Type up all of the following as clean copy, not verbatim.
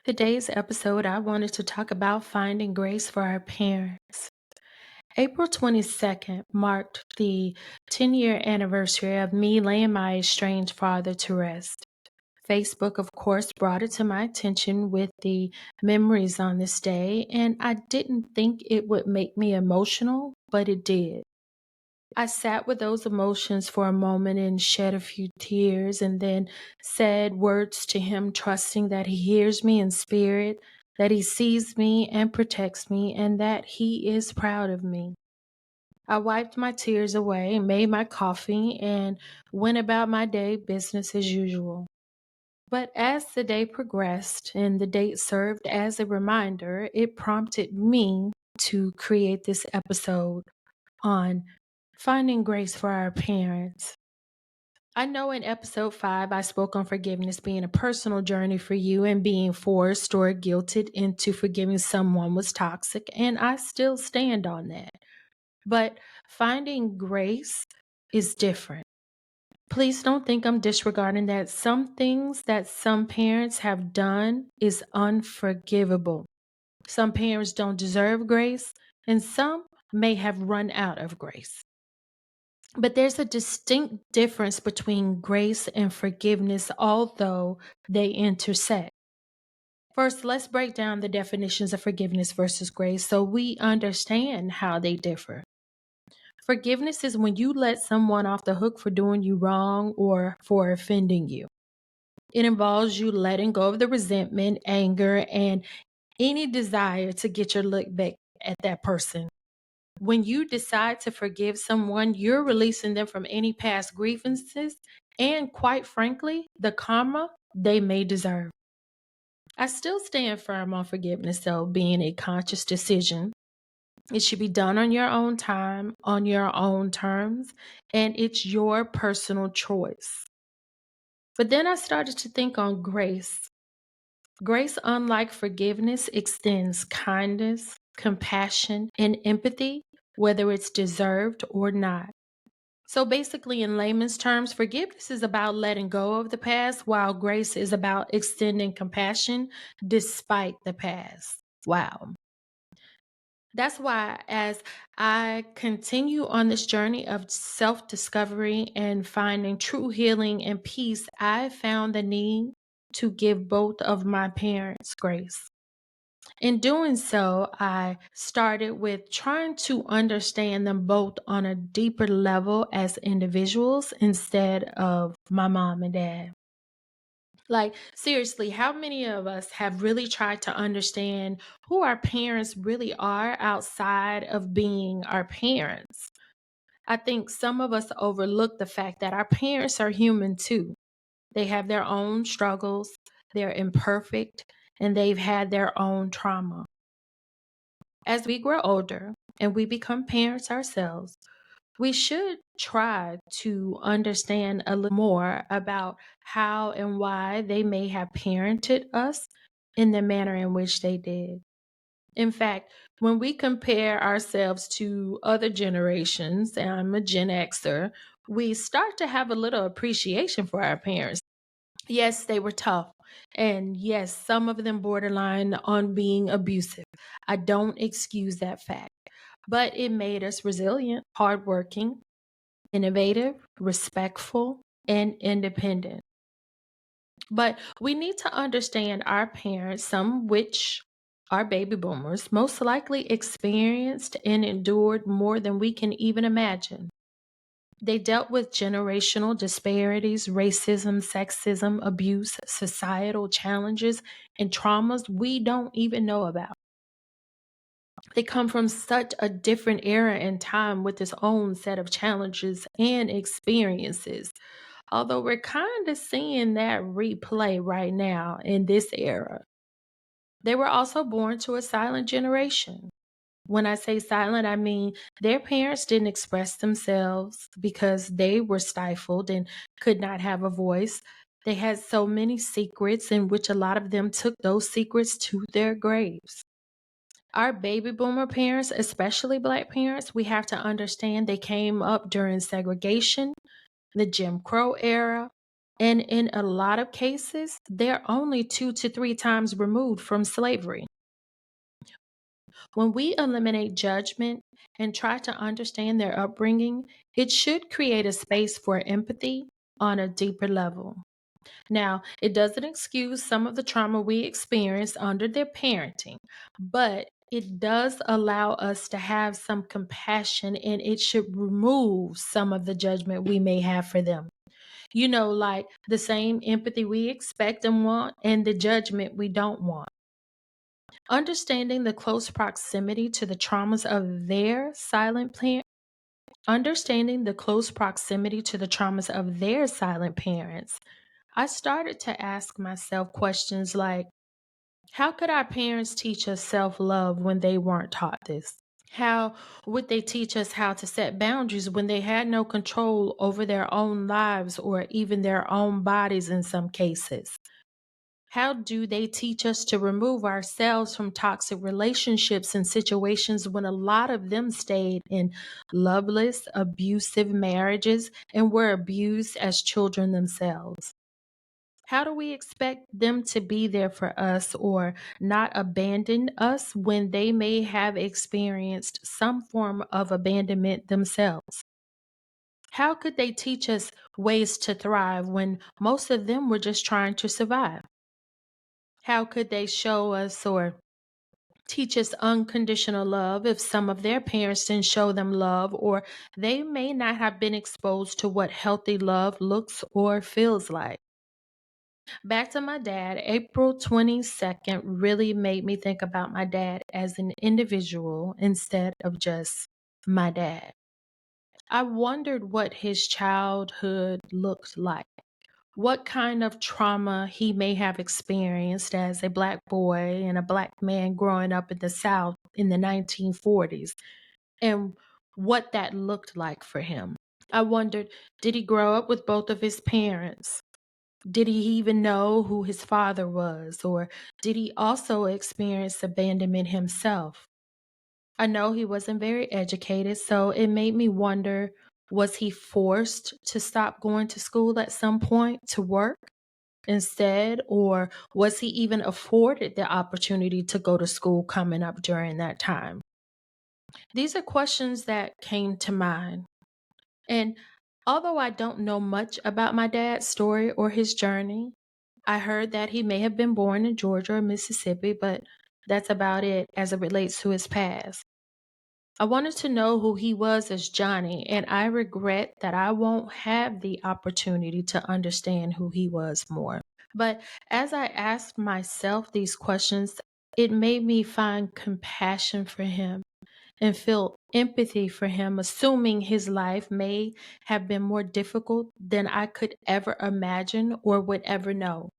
Today's episode, I wanted to talk about finding grace for our parents. April 22nd marked the 10-year anniversary of me laying my estranged father to rest. Facebook, of course, brought it to my attention with the memories on this day, and I didn't think it would make me emotional, but it did. I sat with those emotions for a moment and shed a few tears and then said words to him, trusting that he hears me in spirit, that he sees me and protects me, and that he is proud of me. I wiped my tears away, made my coffee, and went about my day business as usual. But as the day progressed and the date served as a reminder, it prompted me to create this episode on finding grace for our parents. I know in episode 5, I spoke on forgiveness being a personal journey for you and being forced or guilted into forgiving someone was toxic, and I still stand on that. But finding grace is different. Please don't think I'm disregarding that. Some things that some parents have done is unforgivable. Some parents don't deserve grace, and some may have run out of grace. But there's a distinct difference between grace and forgiveness, although they intersect. First, let's break down the definitions of forgiveness versus grace so we understand how they differ. Forgiveness is when you let someone off the hook for doing you wrong or for offending you. It involves you letting go of the resentment, anger, and any desire to get your look back at that person. When you decide to forgive someone, you're releasing them from any past grievances and, quite frankly, the karma they may deserve. I still stand firm on forgiveness, though, being a conscious decision. It should be done on your own time, on your own terms, and it's your personal choice. But then I started to think on grace. Grace, unlike forgiveness, extends kindness, compassion, and empathy, whether it's deserved or not. So basically, in layman's terms, forgiveness is about letting go of the past, while grace is about extending compassion despite the past. Wow. That's why, as I continue on this journey of self discovery and finding true healing and peace, I found the need to give both of my parents grace. In doing so, I started with trying to understand them both on a deeper level as individuals instead of my mom and dad. Like, seriously, how many of us have really tried to understand who our parents really are outside of being our parents? I think some of us overlook the fact that our parents are human too. They have their own struggles, they're imperfect, and they've had their own trauma. As we grow older and we become parents ourselves, we should try to understand a little more about how and why they may have parented us in the manner in which they did. In fact, when we compare ourselves to other generations, and I'm a Gen Xer, we start to have a little appreciation for our parents. Yes, they were tough. And yes, some of them borderline on being abusive. I don't excuse that fact. But it made us resilient, hardworking, innovative, respectful, and independent. But we need to understand our parents, some which are baby boomers, most likely experienced and endured more than we can even imagine. They dealt with generational disparities, racism, sexism, abuse, societal challenges, and traumas we don't even know about. They come from such a different era and time with its own set of challenges and experiences. Although we're kind of seeing that replay right now in this era. They were also born to a silent generation. When I say silent, I mean their parents didn't express themselves because they were stifled and could not have a voice. They had so many secrets, in which a lot of them took those secrets to their graves. Our baby boomer parents, especially Black parents, we have to understand they came up during segregation, the Jim Crow era, And in a lot of cases, they're only 2 to 3 times removed from slavery. When we eliminate judgment and try to understand their upbringing, it should create a space for empathy on a deeper level. Now, it doesn't excuse some of the trauma we experience under their parenting, but it does allow us to have some compassion, and it should remove some of the judgment we may have for them. Like the same empathy we expect and want, and the judgment we don't want. Understanding the close proximity to the traumas of their silent parent. Understanding the close proximity to the traumas of their silent parents, I started to ask myself questions like, how could our parents teach us self-love when they weren't taught this? How would they teach us how to set boundaries when they had no control over their own lives or even their own bodies in some cases? How do they teach us to remove ourselves from toxic relationships and situations when a lot of them stayed in loveless, abusive marriages and were abused as children themselves? How do we expect them to be there for us or not abandon us when they may have experienced some form of abandonment themselves? How could they teach us ways to thrive when most of them were just trying to survive? How could they show us or teach us unconditional love if some of their parents didn't show them love, or they may not have been exposed to what healthy love looks or feels like? Back to my dad, April 22nd really made me think about my dad as an individual instead of just my dad. I wondered what his childhood looked like, what kind of trauma he may have experienced as a Black boy and a Black man growing up in the South in the 1940s, and what that looked like for him. I wondered, did he grow up with both of his parents? Did he even know who his father was, or did he also experience abandonment himself? I know he wasn't very educated, so it made me wonder, was he forced to stop going to school at some point to work instead, or was he even afforded the opportunity to go to school coming up during that time? These are questions that came to mind. And although I don't know much about my dad's story or his journey, I heard that he may have been born in Georgia or Mississippi, but that's about it as it relates to his past. I wanted to know who he was as Johnny, and I regret that I won't have the opportunity to understand who he was more. But as I asked myself these questions, it made me find compassion for him and feel empathy for him, assuming his life may have been more difficult than I could ever imagine or would ever know.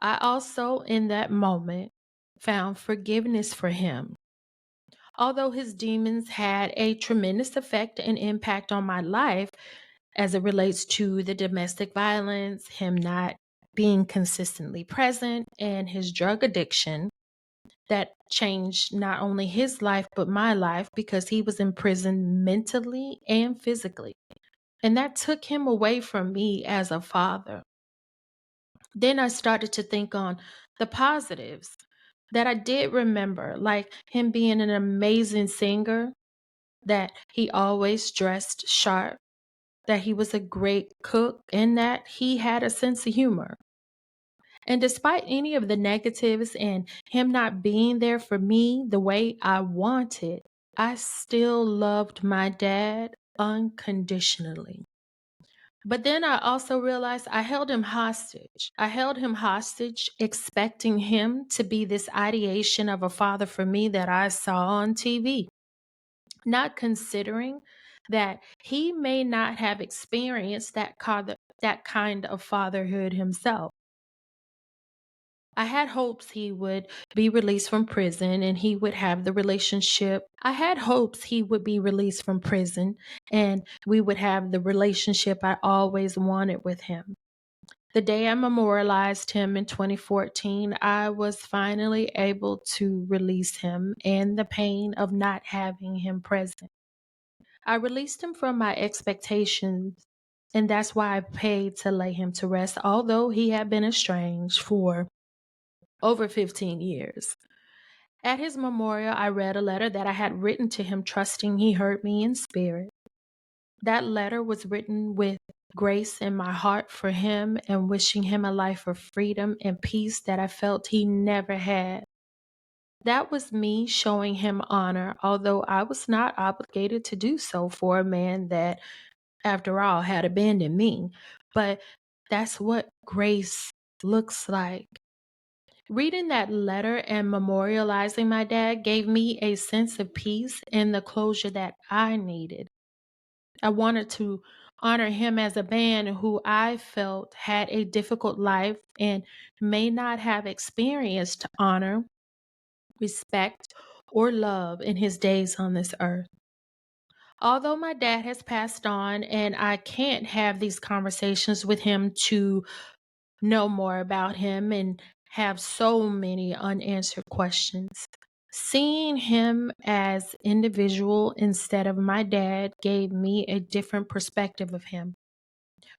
I also, in that moment, found forgiveness for him. Although his demons had a tremendous effect and impact on my life as it relates to the domestic violence, him not being consistently present, and his drug addiction, that changed not only his life but my life because he was in prison mentally and physically. And that took him away from me as a father. Then I started to think on the positives that I did remember, like him being an amazing singer, that he always dressed sharp, that he was a great cook, and that he had a sense of humor. And despite any of the negatives and him not being there for me the way I wanted, I still loved my dad unconditionally. But then I also realized I held him hostage. I held him hostage, expecting him to be this ideation of a father for me that I saw on TV, not considering that he may not have experienced that kind of fatherhood himself. I had hopes he would be released from prison and he would have the relationship. I had hopes he would be released from prison and we would have the relationship I always wanted with him. The day I memorialized him in 2014, I was finally able to release him and the pain of not having him present. I released him from my expectations And that's why I paid to lay him to rest, although he had been estranged for over 15 years. At his memorial, I read a letter that I had written to him, trusting he heard me in spirit. That letter was written with grace in my heart for him and wishing him a life of freedom and peace that I felt he never had. That was me showing him honor, although I was not obligated to do so for a man that, after all, had abandoned me. But that's what grace looks like. Reading that letter and memorializing my dad gave me a sense of peace and the closure that I needed. I wanted to honor him as a man who I felt had a difficult life and may not have experienced honor, respect, or love in his days on this earth. Although my dad has passed on and I can't have these conversations with him to know more about him and have so many unanswered questions, seeing him as individual instead of my dad gave me a different perspective of him.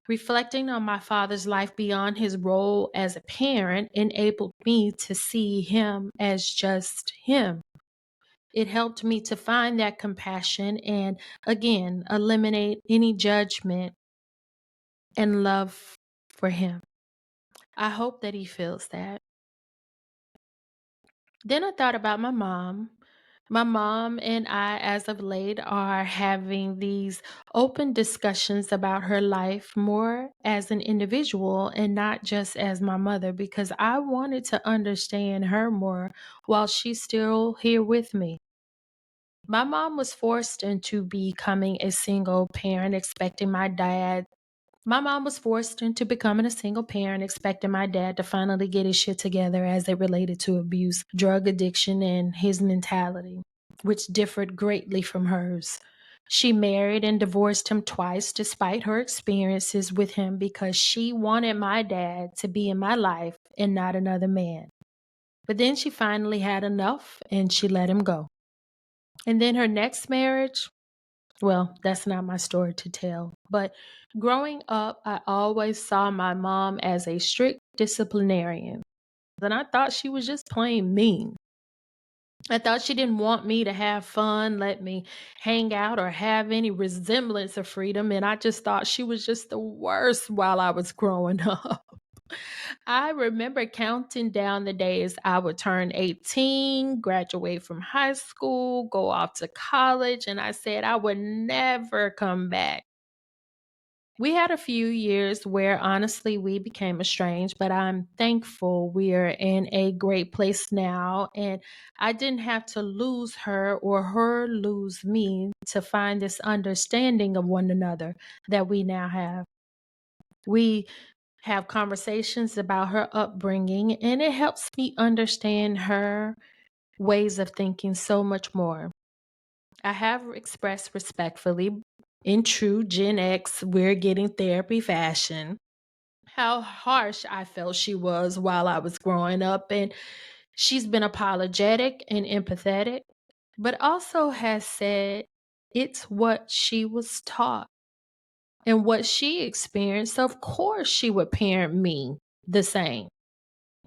Reflecting on my father's life beyond his role as a parent enabled me to see him as just him. It helped me to find that compassion and, again, eliminate any judgment and love for him. I hope that he feels that. Then I thought about my mom. My mom and I, as of late, are having these open discussions about her life more as an individual and not just as my mother, because I wanted to understand her more while she's still here with me. My mom was forced into becoming a single parent, expecting my dad. My mom was forced into becoming a single parent, expecting my dad to finally get his shit together as it related to abuse, drug addiction, and his mentality, which differed greatly from hers. She married and divorced him twice despite her experiences with him because she wanted my dad to be in my life and not another man. But then she finally had enough and she let him go. And then her next marriage, well, that's not my story to tell. But growing up, I always saw my mom as a strict disciplinarian. And I thought she was just plain mean. I thought she didn't want me to have fun, let me hang out, or have any resemblance of freedom. And I just thought she was just the worst while I was growing up. I remember counting down the days I would turn 18, graduate from high school, go off to college, and I said I would never come back. We had a few years where honestly we became estranged, but I'm thankful we're in a great place now, and I didn't have to lose her or her lose me to find this understanding of one another that we now have. We have conversations about her upbringing, and it helps me understand her ways of thinking so much more. I have expressed respectfully, in true Gen X, we're getting therapy fashion, how harsh I felt she was while I was growing up. And she's been apologetic and empathetic, but also has said it's what she was taught and what she experienced. So of course, she would parent me the same.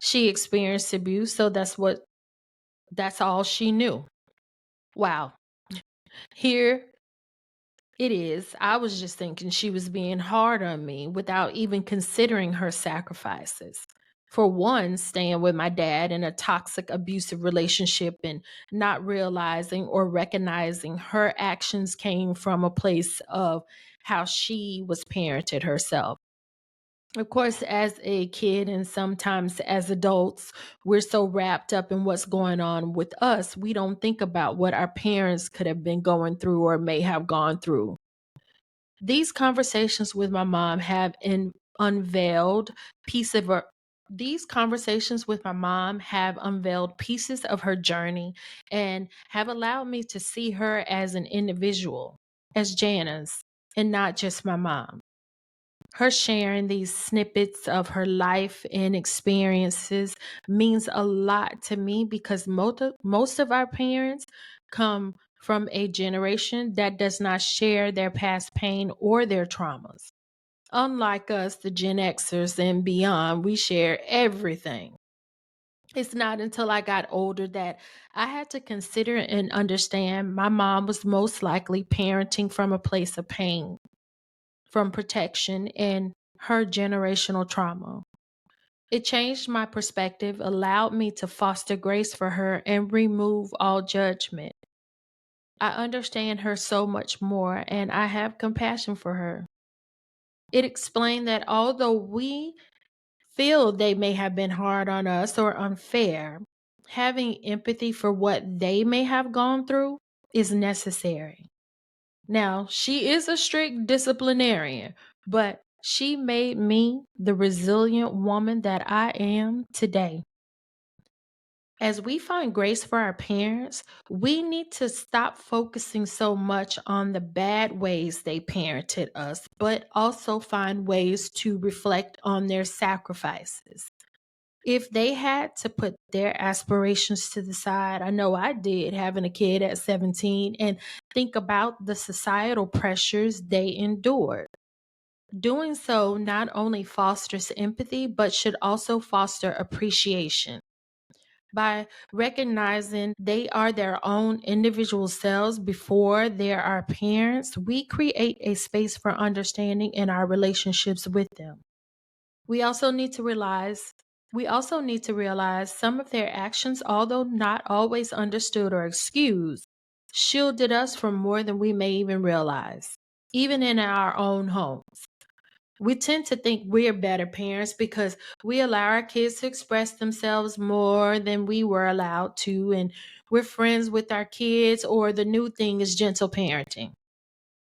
She experienced abuse, so that's all she knew. Wow. Here it is. I was just thinking she was being hard on me without even considering her sacrifices. For one, staying with my dad in a toxic, abusive relationship and not realizing or recognizing her actions came from a place of how she was parented herself. Of course, as a kid and sometimes as adults, we're so wrapped up in what's going on with us, we don't think about what our parents could have been going through or may have gone through. These conversations with my mom have unveiled piece of her. These conversations with my mom have unveiled pieces of her journey and have allowed me to see her as an individual, as Janice, and not just my mom. Her sharing these snippets of her life and experiences means a lot to me because most of our parents come from a generation that does not share their past pain or their traumas. Unlike us, the Gen Xers and beyond, we share everything. It's not until I got older that I had to consider and understand my mom was most likely parenting from a place of pain, from protection, and her generational trauma. It changed my perspective, allowed me to foster grace for her, and remove all judgment. I understand her so much more, and I have compassion for her. It explained that although we feel they may have been hard on us or unfair, having empathy for what they may have gone through is necessary. Now, she is a strict disciplinarian, but she made me the resilient woman that I am today. As we find grace for our parents, we need to stop focusing so much on the bad ways they parented us, but also find ways to reflect on their sacrifices. If they had to put their aspirations to the side, I know I did having a kid at 17, and think about the societal pressures they endured. Doing so not only fosters empathy, but should also foster appreciation. By recognizing they are their own individual selves before they are our parents, we create a space for understanding in our relationships with them. We also need to realize some of their actions, although not always understood or excused, shielded us from more than we may even realize, even in our own homes. We tend to think we're better parents because we allow our kids to express themselves more than we were allowed to, and we're friends with our kids, or the new thing is gentle parenting.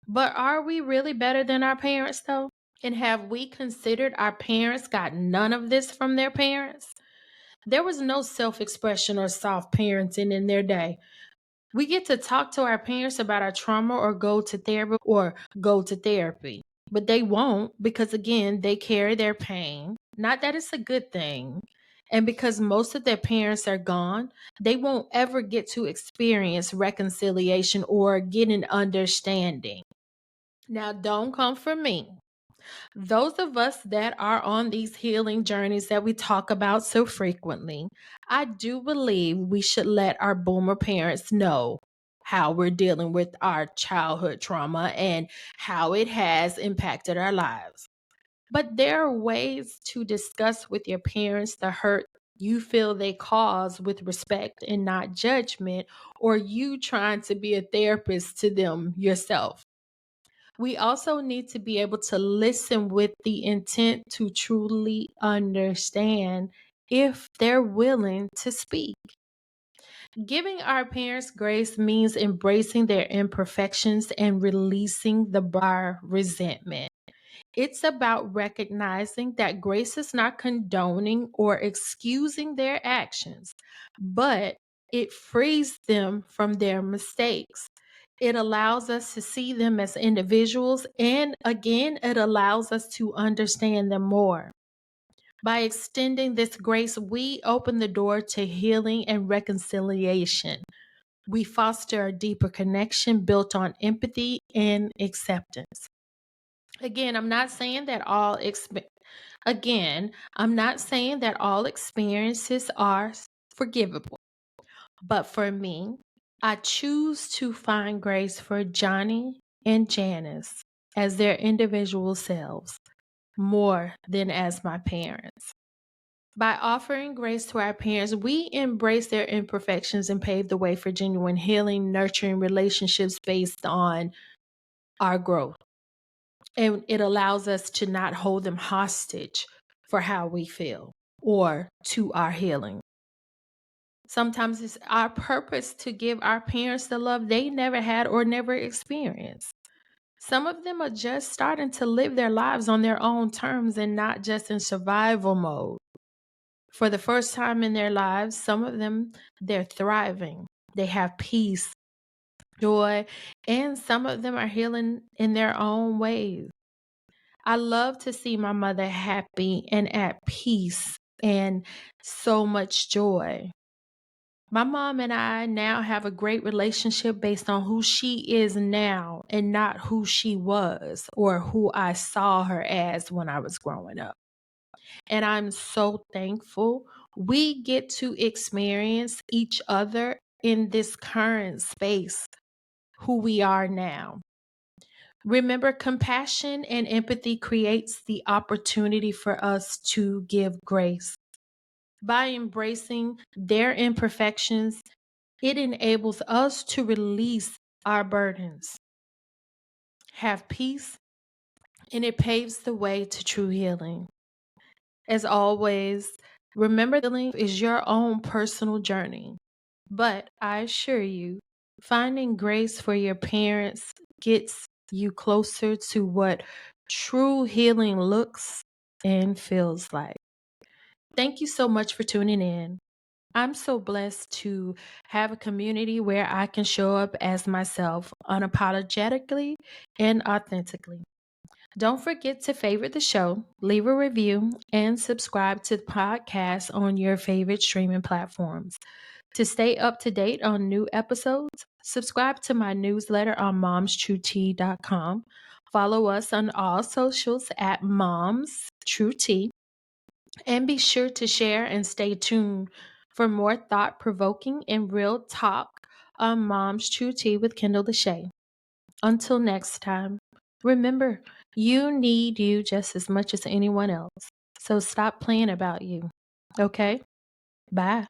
But are we really better than our parents, though? And have we considered our parents got none of this from their parents? There was no self expression or soft parenting in their day. We get to talk to our parents about our trauma or go to therapy. But they won't because, again, they carry their pain. Not that it's a good thing. And because most of their parents are gone, they won't ever get to experience reconciliation or get an understanding. Now, don't come for me. Those of us that are on these healing journeys that we talk about so frequently, I do believe we should let our boomer parents know how we're dealing with our childhood trauma and how it has impacted our lives. But there are ways to discuss with your parents the hurt you feel they cause with respect and not judgment, or you trying to be a therapist to them yourself. We also need to be able to listen with the intent to truly understand if they're willing to speak. Giving our parents grace means embracing their imperfections and releasing the bar resentment. It's about recognizing that grace is not condoning or excusing their actions, but it frees them from their mistakes. It allows us to see them as individuals, and again, it allows us to understand them more. By extending this grace, we open the door to healing and reconciliation. We foster a deeper connection built on empathy and acceptance. Again, I'm not saying that all experiences are forgivable. But for me, I choose to find grace for Johnny and Janice as their individual selves more than as my parents. By offering grace to our parents, we embrace their imperfections and pave the way for genuine healing, nurturing relationships based on our growth. And it allows us to not hold them hostage for how we feel or to our healing. Sometimes it's our purpose to give our parents the love they never had or never experienced. Some of them are just starting to live their lives on their own terms and not just in survival mode. For the first time in their lives, some of them, they're thriving. They have peace, joy, and some of them are healing in their own ways. I love to see my mother happy and at peace and so much joy. My mom and I now have a great relationship based on who she is now and not who she was or who I saw her as when I was growing up. And I'm so thankful we get to experience each other in this current space, who we are now. Remember, compassion and empathy creates the opportunity for us to give grace. By embracing their imperfections, it enables us to release our burdens, have peace, and it paves the way to true healing. As always, remember that healing is your own personal journey. But I assure you, finding grace for your parents gets you closer to what true healing looks and feels like. Thank you so much for tuning in. I'm so blessed to have a community where I can show up as myself unapologetically and authentically. Don't forget to favorite the show, leave a review, and subscribe to the podcast on your favorite streaming platforms. To stay up to date on new episodes, subscribe to my newsletter on momstruetea.com. Follow us on all socials at momstruetea. And be sure to share and stay tuned for more thought-provoking and real talk on Mom's True Tea with Kendall Lasha. Until next time, remember, you need you just as much as anyone else. So stop playing about you. Okay? Bye.